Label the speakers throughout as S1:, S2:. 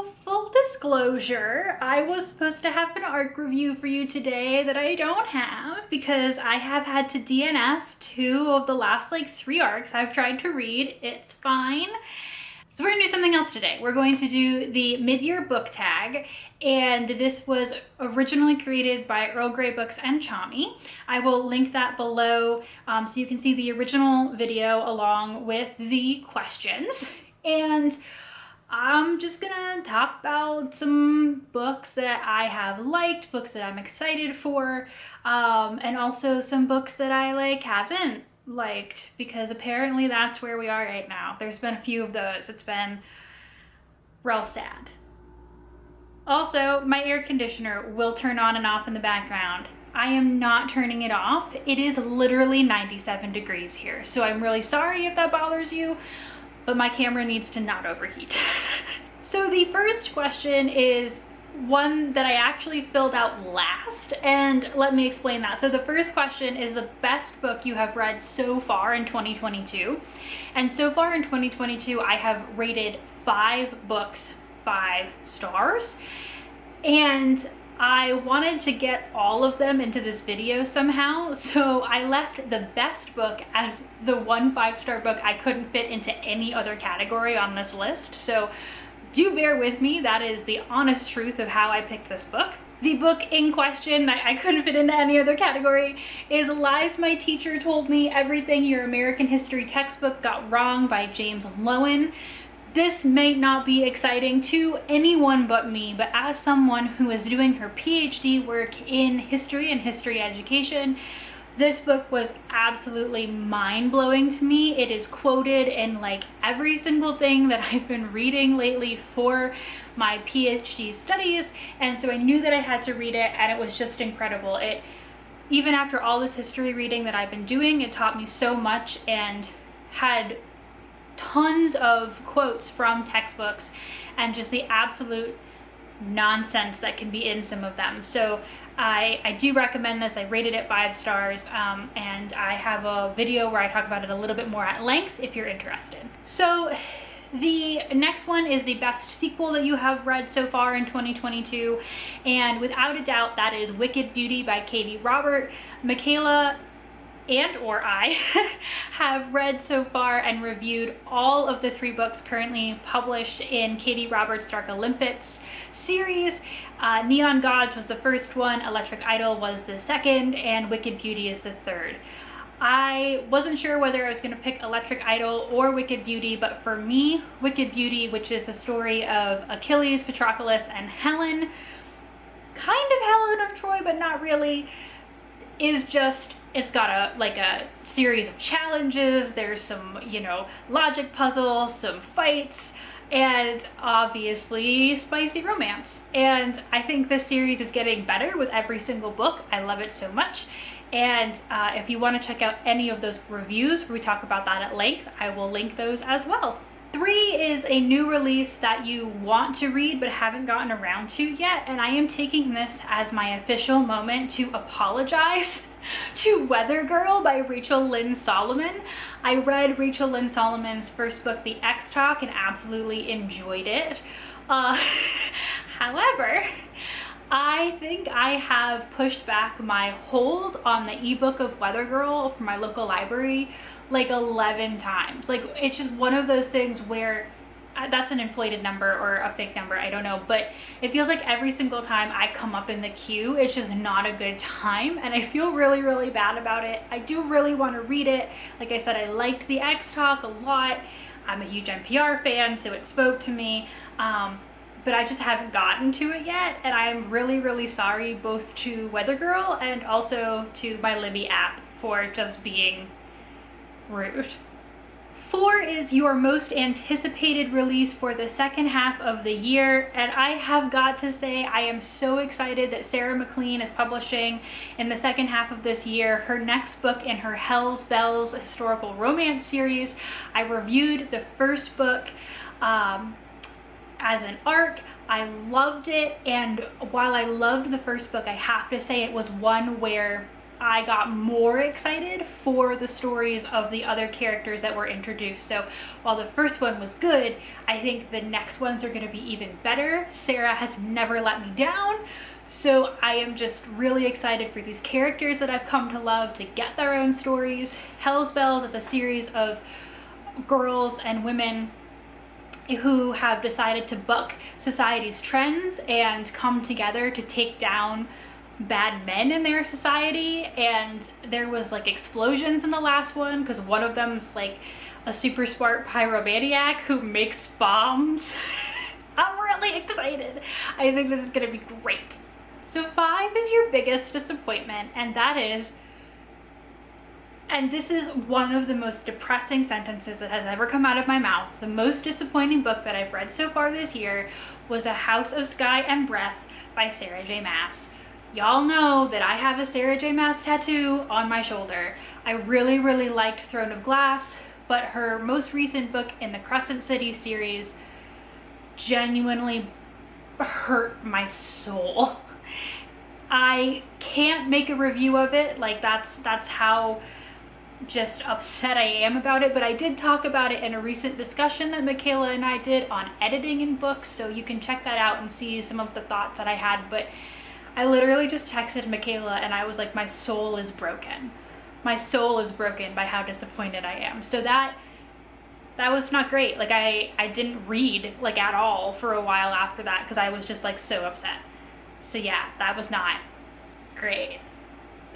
S1: full disclosure, I was supposed to have an ARC review for you today that I don't have because I have had to DNF 2 of the last 3 ARCs I've tried to read. It's fine. So we're gonna do something else today. We're going to do the mid-year book tag, and this was originally created by Earl Grey Books and Chami. I will link that below so you can see the original video along with the questions. And I'm just gonna talk about some books that I have liked, books that I'm excited for, and also some books that I haven't liked, because apparently that's where we are right now. There's been a few of those. It's been real sad. Also, my air conditioner will turn on and off in the background. I am not turning it off. It is literally 97 degrees here, so I'm really sorry if that bothers you, but my camera needs to not overheat. So the first question is one that I actually filled out last, and let me explain that. So the first question is the best book you have read so far in 2022. And so far in 2022, I have rated 5 books 5 stars. And I wanted to get all of them into this video somehow, so I left the best book as the one 5-star book I couldn't fit into any other category on this list. So do bear with me, that is the honest truth of how I picked this book. The book in question that I couldn't fit into any other category is Lies My Teacher Told Me, Everything Your American History Textbook Got Wrong by James Lowen. This may not be exciting to anyone but me, but as someone who is doing her PhD work in history and history education, this book was absolutely mind-blowing to me. It is quoted in every single thing that I've been reading lately for my PhD studies, and so I knew that I had to read it, and it was just incredible. Even after all this history reading that I've been doing, it taught me so much and had tons of quotes from textbooks and just the absolute nonsense that can be in some of them. So I do recommend this. I rated it 5 stars, and I have a video where I talk about it a little bit more at length if you're interested. So the next one is the best sequel that you have read so far in 2022, and without a doubt that is Wicked Beauty by Katie Robert. Michaela or I have read so far and reviewed all of the 3 books currently published in Katie Roberts' Dark Olympics series. Neon Gods was the first one, Electric Idol was the second, and Wicked Beauty is the third. I wasn't sure whether I was going to pick Electric Idol or Wicked Beauty, but for me, Wicked Beauty, which is the story of Achilles, Patroclus, and Helen, kind of Helen of Troy, but not really, is just, it's got a series of challenges. There's some, logic puzzles, some fights, and obviously spicy romance. And I think this series is getting better with every single book. I love it so much. And if you want to check out any of those reviews where we talk about that at length, I will link those as well. 3 is a new release that you want to read but haven't gotten around to yet, and I am taking this as my official moment to apologize to Weather Girl by Rachel Lynn Solomon. I read Rachel Lynn Solomon's first book, The X Talk, and absolutely enjoyed it. However, I think I have pushed back my hold on the ebook of Weather Girl from my local library 11 times. It's just one of those things where that's an inflated number or a fake number, I don't know, but it feels like every single time I come up in the queue, it's just not a good time, and I feel really, really bad about it. I do really want to read it. Like I said, I liked the X Talk a lot. I'm a huge NPR fan, so it spoke to me, but I just haven't gotten to it yet, and I'm really, really sorry both to Weather Girl and also to my Libby app for just being rude. 4 is your most anticipated release for the second half of the year, and I have got to say I am so excited that Sarah McLean is publishing in the second half of this year her next book in her Hell's Bells historical romance series. I reviewed the first book as an ARC. I loved it, and while I loved the first book, I have to say it was one where I got more excited for the stories of the other characters that were introduced. So while the first one was good, I think the next ones are going to be even better. Sarah has never let me down. So I am just really excited for these characters that I've come to love to get their own stories. Hell's Bells is a series of girls and women who have decided to buck society's trends and come together to take down bad men in their society. And there was like explosions in the last one because one of them's like a super smart pyromaniac who makes bombs. I'm really excited. I think this is gonna be great. So 5 is your biggest disappointment, and that is, and this is one of the most depressing sentences that has ever come out of my mouth. The most disappointing book that I've read so far this year was A House of Sky and Breath by Sarah J. Maas. Y'all know that I have a Sarah J. Maas tattoo on my shoulder. I really, really liked Throne of Glass, but her most recent book in the Crescent City series genuinely hurt my soul. I can't make a review of it, like that's how just upset I am about it, but I did talk about it in a recent discussion that Michaela and I did on editing in books, so you can check that out and see some of the thoughts that I had. But I literally just texted Michaela and I was like, my soul is broken. My soul is broken by how disappointed I am. So that was not great. Like I didn't read like at all for a while after that because I was just like so upset. So yeah, that was not great.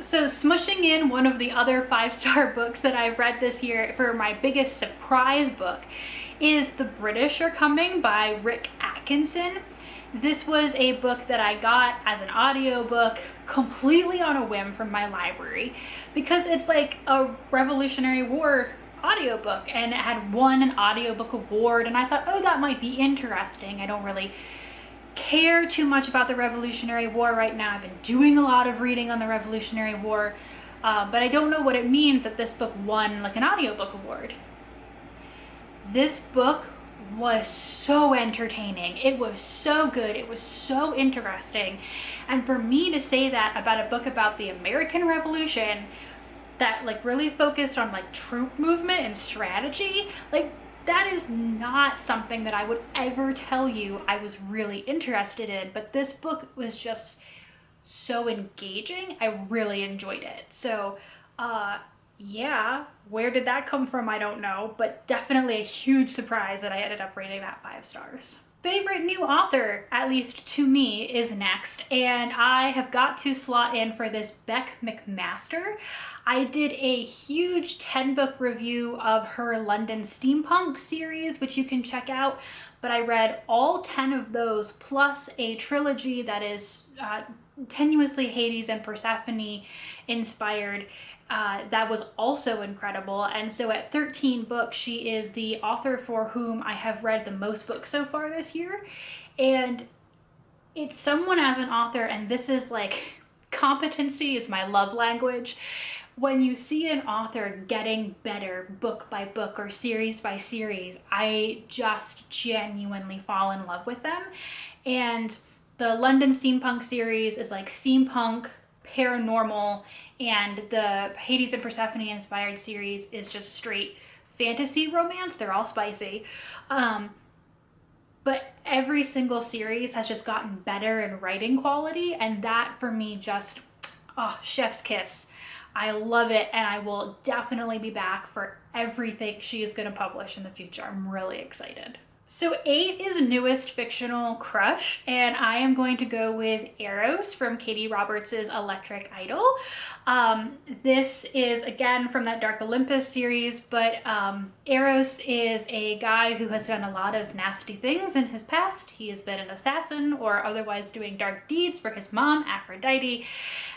S1: So smushing in one of the other 5-star books that I've read this year for my biggest surprise book is The British Are Coming by Rick Atkinson. This was a book that I got as an audiobook completely on a whim from my library because it's like a Revolutionary War audiobook and it had won an audiobook award, and I thought, oh, that might be interesting. I don't really care too much about the Revolutionary War right now. I've been doing a lot of reading on the Revolutionary War, but I don't know what it means that this book won like an audiobook award. This book was so entertaining. It was so good. It was so interesting. And for me to say that about a book about the American Revolution that like really focused on like troop movement and strategy, like that is not something that I would ever tell you I was really interested in, but this book was just so engaging. I really enjoyed it. So, yeah, where did that come from? I don't know, but definitely a huge surprise that I ended up rating that 5 stars. Favorite new author, at least to me, is next, and I have got to slot in for this Beck McMaster. I did a huge 10-book review of her London Steampunk series, which you can check out, but I read all 10 of those, plus a trilogy that is tenuously Hades and Persephone inspired. That was also incredible. And so at 13 books, she is the author for whom I have read the most books so far this year. And it's someone as an author, and this is like, competency is my love language. When you see an author getting better book by book or series by series, I just genuinely fall in love with them. And the London Steampunk series is like steampunk, paranormal, and the Hades and Persephone inspired series is just straight fantasy romance. They're all spicy. But every single series has just gotten better in writing quality, and that for me just, oh, chef's kiss. I love it, and I will definitely be back for everything she is going to publish in the future. I'm really excited. So 8 is newest Fictional Crush, and I am going to go with Eros from Katie Roberts' Electric Idol. This is again from that Dark Olympus series, but Eros is a guy who has done a lot of nasty things in his past. He has been an assassin or otherwise doing dark deeds for his mom, Aphrodite,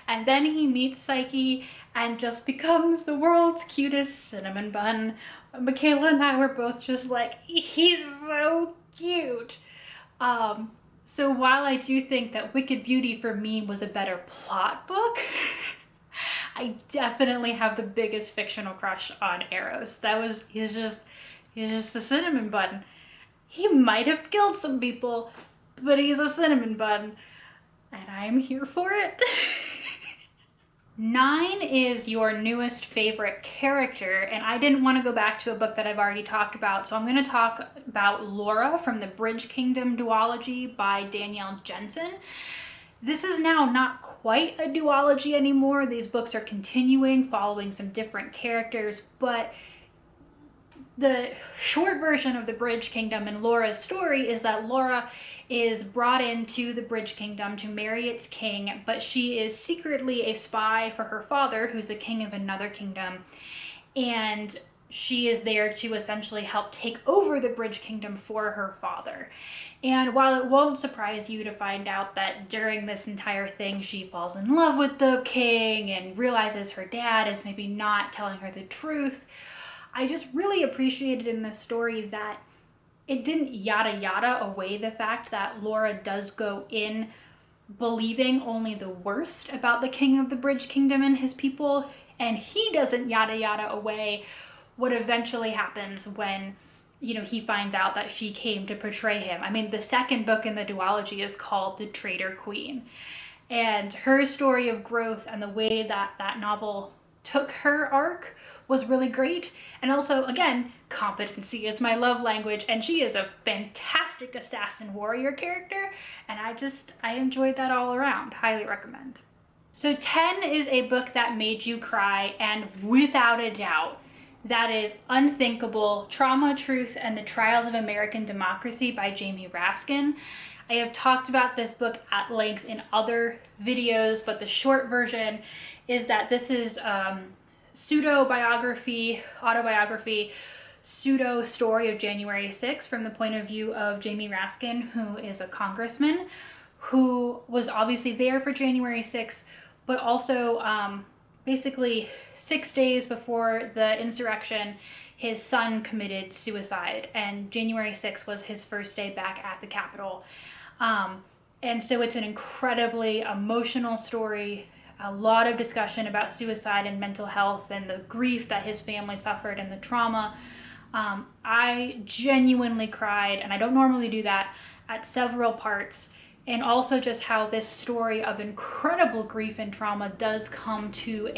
S1: and then he meets Psyche and just becomes the world's cutest cinnamon bun. Michaela and I were both just like, he's so cute. So while I do think that Wicked Beauty for me was a better plot book, I definitely have the biggest fictional crush on Eros. He's just a cinnamon bun. He might have killed some people, but he's a cinnamon bun, and I'm here for it. 9 is your newest favorite character, and I didn't want to go back to a book that I've already talked about, so I'm going to talk about Laura from the Bridge Kingdom duology by Danielle Jensen. This is now not quite a duology anymore. These books are continuing, following some different characters, but the short version of the Bridge Kingdom and Laura's story is that Laura is brought into the Bridge Kingdom to marry its king, but she is secretly a spy for her father, who's a king of another kingdom, and she is there to essentially help take over the Bridge Kingdom for her father. And while it won't surprise you to find out that during this entire thing she falls in love with the king and realizes her dad is maybe not telling her the truth, I just really appreciated in this story that it didn't yada yada away the fact that Laura does go in believing only the worst about the king of the Bridge Kingdom and his people, and he doesn't yada yada away what eventually happens when, you know, he finds out that she came to betray him. I mean, the second book in the duology is called The Traitor Queen, and her story of growth and the way that that novel took her arc was really great. And also, again, competency is my love language, and she is a fantastic assassin warrior character, and I enjoyed that all around. Highly recommend. So 10 is a book that made you cry, and without a doubt, that is Unthinkable: Trauma, Truth, and the Trials of American Democracy by Jamie Raskin. I have talked about this book at length in other videos, but the short version is that this is pseudo-biography, autobiography, pseudo story of January 6th from the point of view of Jamie Raskin, who is a congressman who was obviously there for January 6th, but also basically 6 days before the insurrection, his son committed suicide, and January 6th was his first day back at the Capitol. And so it's an incredibly emotional story, a lot of discussion about suicide and mental health and the grief that his family suffered and the trauma. I genuinely cried, and I don't normally do that, at several parts. And also just how this story of incredible grief and trauma does come to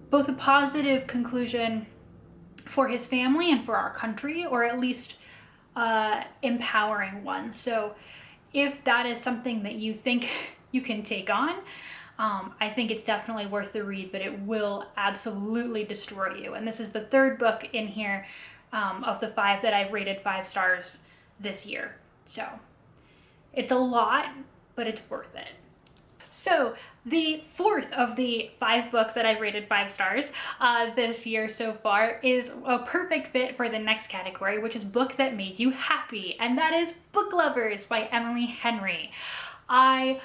S1: both a positive conclusion for his family and for our country, or at least empowering one. So if that is something that you think you can take on, I think it's definitely worth the read, but it will absolutely destroy you. And this is the third book in here of the 5 that I've rated 5 stars this year. So it's a lot, but it's worth it. So the fourth of the 5 books that I've rated 5 stars this year so far is a perfect fit for the next category, which is book that made you happy, and that is Book Lovers by Emily Henry. I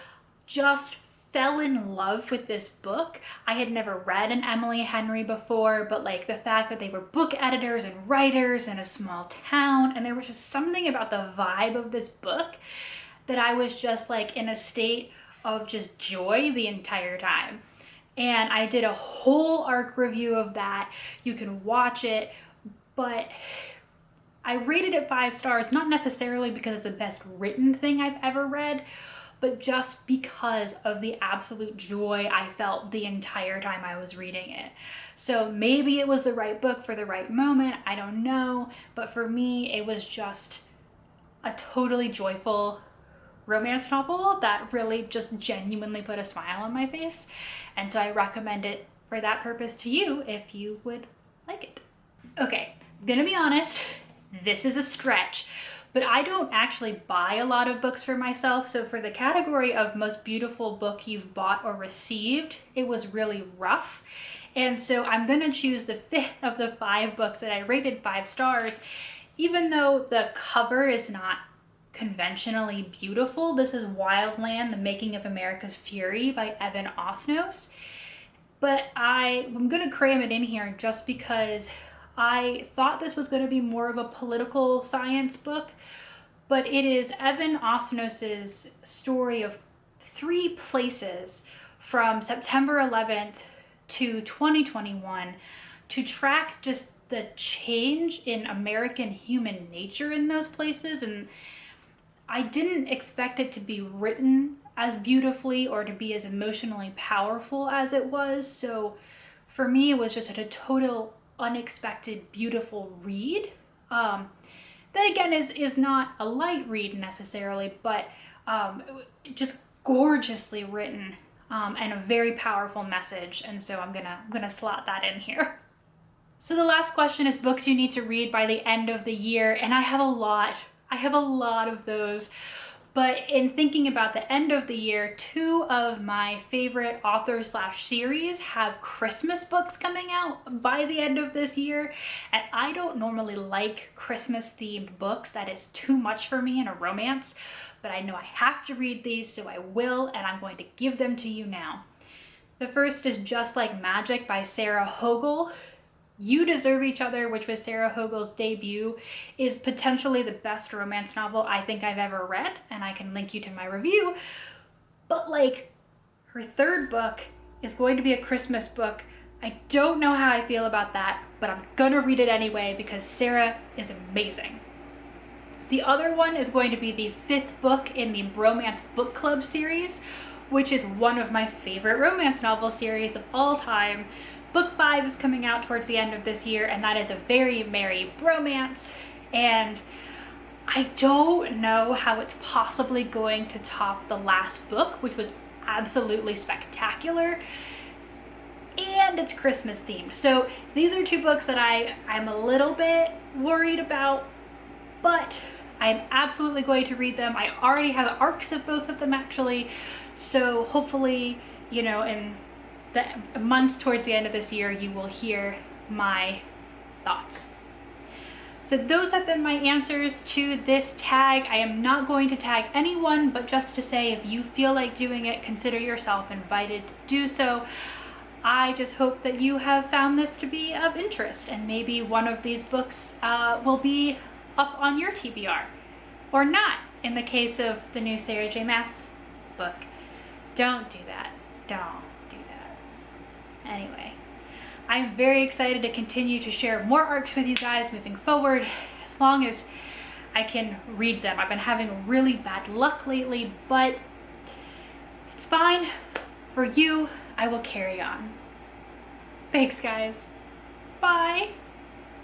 S1: just fell in love with this book. I had never read an Emily Henry before, but like the fact that they were book editors and writers in a small town, and there was just something about the vibe of this book that I was just like in a state of just joy the entire time. And I did a whole arc review of that. You can watch it, but I rated it 5 stars, not necessarily because it's the best written thing I've ever read, but just because of the absolute joy I felt the entire time I was reading it. So maybe it was the right book for the right moment, I don't know, but for me it was just a totally joyful romance novel that really just genuinely put a smile on my face. And so I recommend it for that purpose to you if you would like it. Okay, I'm gonna be honest, this is a stretch, but I don't actually buy a lot of books for myself, so for the category of most beautiful book you've bought or received, it was really rough. And so I'm gonna choose the 5th of the 5 books that I rated 5 stars, even though the cover is not conventionally beautiful. This is Wildland: The Making of America's Fury by Evan Osnos. But I'm gonna cram it in here just because I thought this was going to be more of a political science book, but it is Evan Osnos's story of 3 places from September 11th to 2021 to track just the change in American human nature in those places. And I didn't expect it to be written as beautifully or to be as emotionally powerful as it was. So for me, it was just a total unexpected, beautiful read. That again is not a light read necessarily, but just gorgeously written and a very powerful message. And so I'm gonna slot that in here. So the last question is books you need to read by the end of the year, and I have a lot. I have a lot of those. But in thinking about the end of the year, two of my favorite authors/series have Christmas books coming out by the end of this year. And I don't normally like Christmas themed books. That is too much for me in a romance. But I know I have to read these, so I will, and I'm going to give them to you now. The first is Just Like Magic by Sarah Hogle. You Deserve Each Other, which was Sarah Hogle's debut, is potentially the best romance novel I think I've ever read, and I can link you to my review. But like, her third book is going to be a Christmas book. I don't know how I feel about that, but I'm gonna read it anyway because Sarah is amazing. The other one is going to be the fifth book in the Romance Book Club series, which is one of my favorite romance novel series of all time. Book 5 is coming out towards the end of this year, and that is A Very Merry Bromance. And I don't know how it's possibly going to top the last book, which was absolutely spectacular. And it's Christmas themed. So these are two books that I'm a little bit worried about, but I'm absolutely going to read them. I already have arcs of both of them actually. So hopefully, you know, in the months towards the end of this year, you will hear my thoughts. So those have been my answers to this tag. I am not going to tag anyone, but just to say if you feel like doing it, consider yourself invited to do so. I just hope that you have found this to be of interest, and maybe one of these books will be up on your TBR, or not in the case of the new Sarah J. Maas book. Don't do that. Don't. Anyway, I'm very excited to continue to share more arcs with you guys moving forward, as long as I can read them. I've been having really bad luck lately, but it's fine. For you, I will carry on. Thanks, guys. Bye.